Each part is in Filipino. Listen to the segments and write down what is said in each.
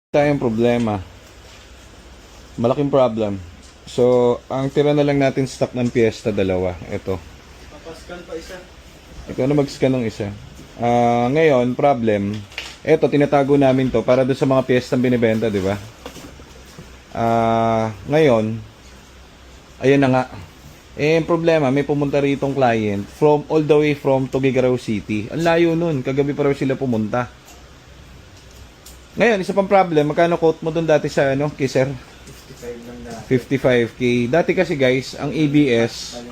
Tayong problema. Malaking problem. So, ang tira na lang natin stock ng Fiesta, dalawa. Ito. Papaskan pa isa. Ikaw na mag-scan ng isa. Ngayon, problem. Ito, tinatago namin to para doon sa mga Fiesta binibenta, di ba? Ngayon, ayan na nga. Ang problema, may pumunta ritong client from all the way from Tuguegarao City. Ang layo nun. Kagabi pa raw sila pumunta. Ngayon, isa pang problem, magkano quote mo doon dati sa kay sir? 55 lang na. 55k. Dati kasi guys, ang ABS,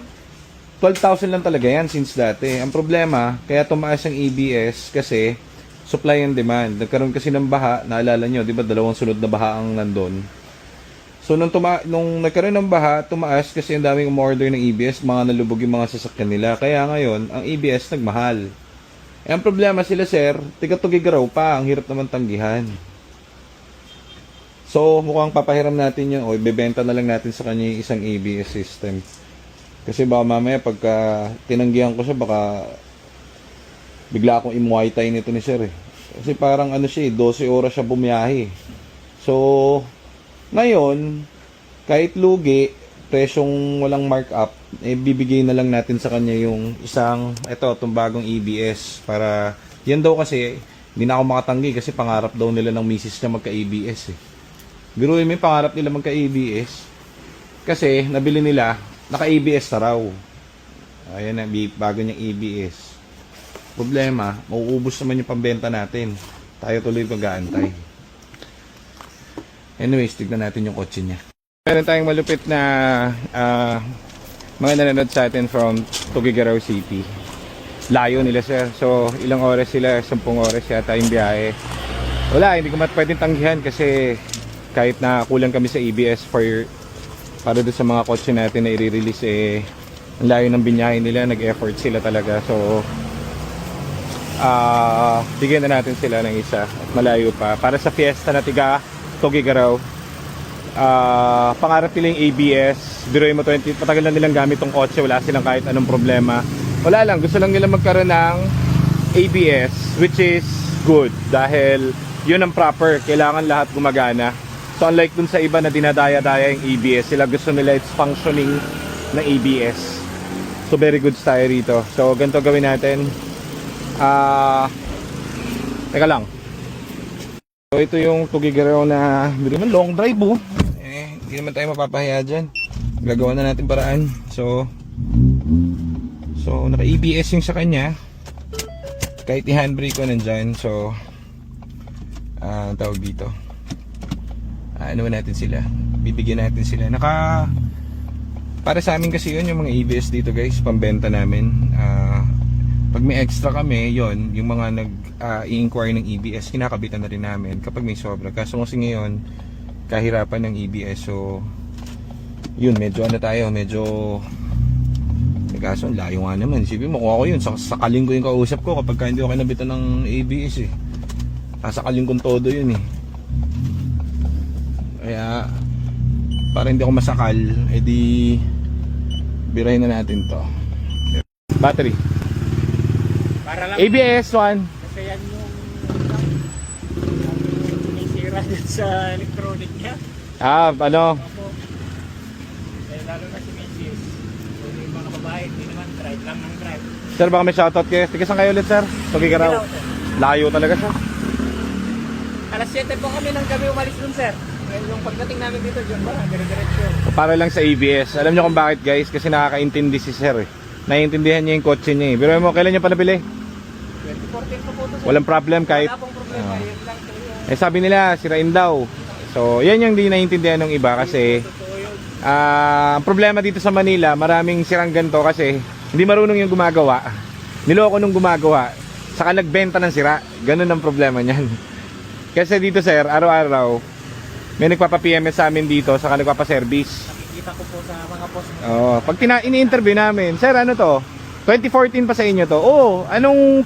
12,000 lang talaga yan since dati. Ang problema, kaya tumaas ang ABS kasi supply and demand. Nagkaroon kasi ng baha, naalala nyo, di ba dalawang sunod na baha ang nandun. So nung nagkaroon ng baha, tumaas kasi ang daming umorder ng ABS, mga nalubog yung mga sasakyan nila. Kaya ngayon, ang ABS nagmahal. Ang problema sila sir, tiga-Tuguegarao pa, ang hirap naman tanggihan. So mukhang papahiram natin yun, o ibebenta na lang natin sa kanya yung isang ABS system. Kasi baka mamaya pagka tinanggihan ko siya, baka bigla akong imuay tayo nito ni sir eh. Kasi parang siya 12 oras siya bumiyahe. So ngayon, kahit lugi, presyong walang markup, bibigay na lang natin sa kanya yung itong bagong ABS para, yan daw kasi, hindi na ako makatanggi kasi pangarap daw nila ng misis niya magka-ABS eh. Biruin mo yung pangarap nila magka-ABS kasi nabili nila, naka-ABS na raw. Ayan na, bago niyang ABS. Problema, mauubos naman yung pambenta natin. Tayo tuloy mag-aantay. Anyways, tignan natin yung kotse niya. Meron tayong malupit na mga nanonood sa atin from Tuguegarao City. Layo nila sir. So ilang oras sila? 10 oras yata yung biyahe. Wala, hindi ko pwedeng tanggihan kasi kahit na kulang kami sa ABS para doon sa mga kotse natin na i-release ang layo ng binyahe nila, nag-effort sila talaga. So bigyan na natin sila ng isa at malayo pa para sa Fiesta na tiga Tuguegarao. Pangarap nila yung ABS. Biruin mo 20, patagal na nilang gamit tong kotse, wala silang kahit anong problema. Wala lang, gusto lang nila magkaroon ng ABS, which is good dahil yun ang proper, kailangan lahat gumagana. So unlike dun sa iba na dinadaya-daya yung ABS, sila gusto nila it's functioning na ABS. So very good tayo rito. So ganito gawin natin. Teka lang. So ito yung Tuguegarao na long drive oh. Hindi naman tayo mapapahiya dyan. Gagawa na natin paraan. So naka-ABS yung sa kanya. Kahit i-handbrake ko nandyan. So tawag dito, ano natin sila, bibigyan natin sila. Para sa amin kasi yun yung mga ABS dito guys, pambenta namin. Pag may extra kami, yon yung mga i-inquire ng ABS, kinakabitan na rin namin kapag may sobra. Kaso kasi ngayon kahirapan ng ABS, so yun, medyo kaso layo nga naman. Isipin mo kung ako yun, sakalin ko yung kausap ko kapag hindi ako kinabitan ng ABS eh. Sasakalin kong todo yun eh. Kaya para hindi ako masakal, edi birahin na natin to. Battery Para lang ABS 1. kasi yan yung sinisira din sa electronic niya. Ano? Opo. Lalo na si Mrs. Kung yung mga babae, hindi naman drive lang ng drive. Sir, baka may shoutout kayo. Tiga saan kayo ulit sir? Tuguegarao. Layo talaga siya. Alas 7 po kami ng gabi umalis dun sir. Yung pagdating namin dito, yun ba? Dire-diretso. Para lang sa ABS. Alam niyo kung bakit guys? Kasi nakakaintindi si sir eh. Naiintindihan niya yung kotse niya eh. Pero mo, kailan niya pa nabili? 2014 po po to sir. Walang problem kahit Wala pong problema. Yun lang po yung sabi nila sirain daw. So yan yung di naiintindihan ng iba kasi totoo yun. ang problema dito sa Manila, maraming sirang ganito kasi hindi marunong yung gumagawa. Niloko nung gumagawa, saka nagbenta ng sira. Ganun ang problema niyan. Kasi dito sir, araw-araw may nagpapa-PMS sa amin dito, saka nagpapa-service. Nakikita ko po sa mga post. Pag ini-interview namin, sir, ano to? 2014 pa sa inyo to. Anong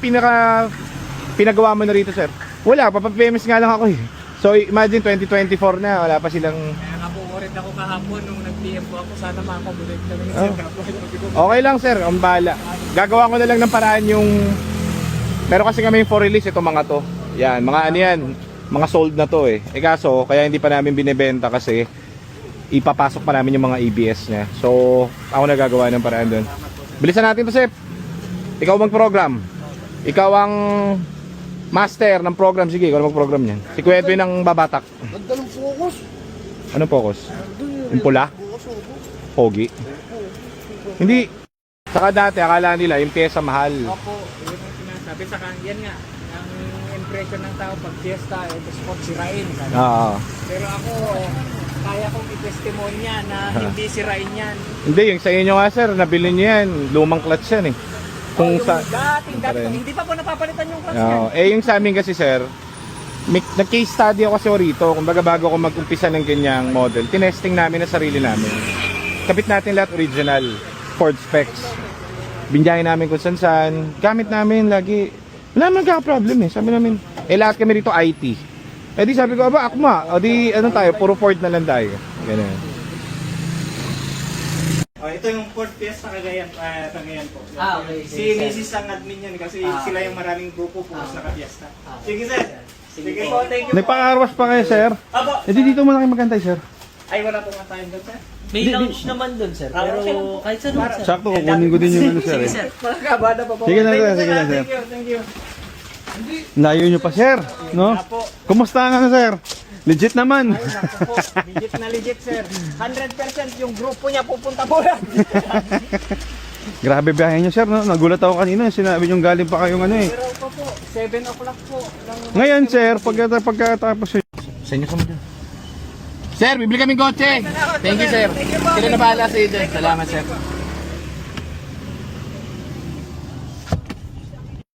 pinagawa mo na rito, sir? Wala, papa-PMS nga lang ako eh. So imagine 2024 na, wala pa silang. Kaya nga po worried ako kahapon nung nag-PM po ako, sana makakulit kami ng Oh. sir. Okay lang, sir, ang bahala. Gagawa ko na lang ng paraan yung meron kasi kami for release itong mga to. Yan, mga ano yan. mga sold na to eh. Kaso, kaya hindi pa namin binebenta kasi ipapasok pa namin yung mga ABS niya. So, ako na gagawa ng paraan doon. Bilisan natin to, Sep. Ikaw mag-program. Ikaw ang master ng program. Sige, ikaw mag-program niyan. Si Kuya Edwin ang babatak. Nagdalong focus. Anong focus? Yung pula? Pogi? Hindi. Saka dati, akala nila yung pyesa mahal. Opo, yun ang sinasabi. Saka yan nga, ang impression ng tao pag fiesta, ito spot sirain. Sabi. Oo. Pero ako, kaya kong i-testimonya na hindi sirain yan. Hindi, yung sa inyo nga sir, nabili niyo yan. Lumang clutch yan eh. Kung Yung sa... dating, hindi pa po napapalitan yung clutch yan. Yung sa amin kasi sir, nag-case study ako kasi rito. Kung baga bago ako mag-umpisa ng ganyang model, tinesting namin na sarili namin. Kapit natin lahat original, Ford specs. Binyahin namin kung saan. Gamit namin lagi. Wala naman kaka-problem eh. Sabi namin, lahat kami rito IT. Di sabi ko, aba akma, ano tayo, puro Ford na lang tayo. Ganun. Ito yung Ford Fiesta Cagayan po. Okay. Si Mrs. ang admin yan kasi sila yung maraming grupo po naka-fiesta. Sige sir. Sige po, thank you po. Nagpa-carwash pa kayo sir? Abo. Dito mo na kayo magantay sir. Ay, wala pong time doon sir. May lounge naman dun, sir. Pero okay lang po. kahit saan naman, sir. Sakto, kukunin ko din yung ano sir. Sir. Malakabada pa po. Sige na, Thank you, sir. Sige na, sir. Thank you. Layo nyo pa sir, no? Apo. Kumusta nga sir? Legit naman. Ay, naku po. Legit na legit sir. 100% yung grupo niya pupunta po lang. Grabe biyahe nyo sir, no? Nagulat ako kanina, sinabi nyo galing pa kayong ano eh. Pero pa po, 7 o'clock po. Ngayon sir, pagkatapos sa inyo kami dyan. Sir, bibili kaming kotse. Thank you sir. Thank you po. Sila na bahala sa iyo dyan. Salamat sir.